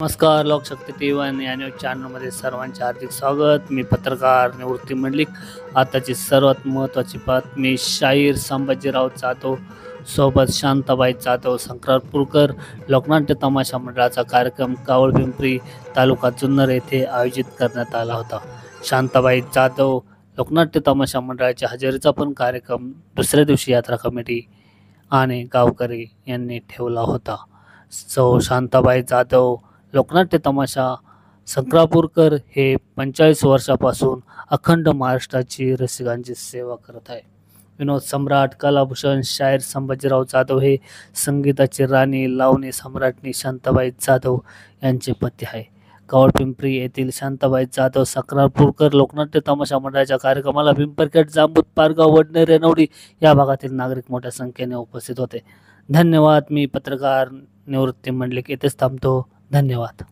नमस्कार. लोकशक्ती टी.व्ही. या न्यूज चॅनलमध्ये सर्वांचे हार्दिक स्वागत. मी पत्रकार निवृत्ती मंडलिक. आताची सर्वात महत्त्वाची बातमी, शाहीर संभाजीराव जाधव सोबत शांताबाई जाधव संक्रांतपूरकर लोकनाट्य तमाशा मंडळाचा कार्यक्रम कावळपिंपरी तालुका जुन्नर येथे आयोजित करण्यात आला होता. शांताबाई जाधव लोकनाट्य तमाशा मंडळाच्या हजेरीचा पण कार्यक्रम दुसऱ्या दिवशी यात्रा कमिटी आणि गावकरी यांनी ठेवला होता. शांताबाई जाधव लोकनाट्य तमाशा संक्रांतपूरकर हे 45 वर्षापासून अखंड महाराष्ट्राची रसिकांची सेवा करत आहे. विनोद सम्राट, कलाभूषण, शाहीर संभाजीराव जाधव हे संगीताची राणी, लावणी सम्राटनी शांताबाई जाधव यांचे पती आहे. कावळपिंपरी येथील शांताबाई जाधव संक्रांतपूरकर लोकनाट्य तमाशा मंडळाच्या कार्यक्रमाला पिंपरखेड, जांबूत, पारगाव, वडनेर, रेणावडी या भागातील नागरिक मोठ्या संख्येने उपस्थित होते. धन्यवाद. मी पत्रकार निवृत्ती मंडलिक येथेच थांबतो. धन्यवाद.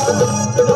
Thank you.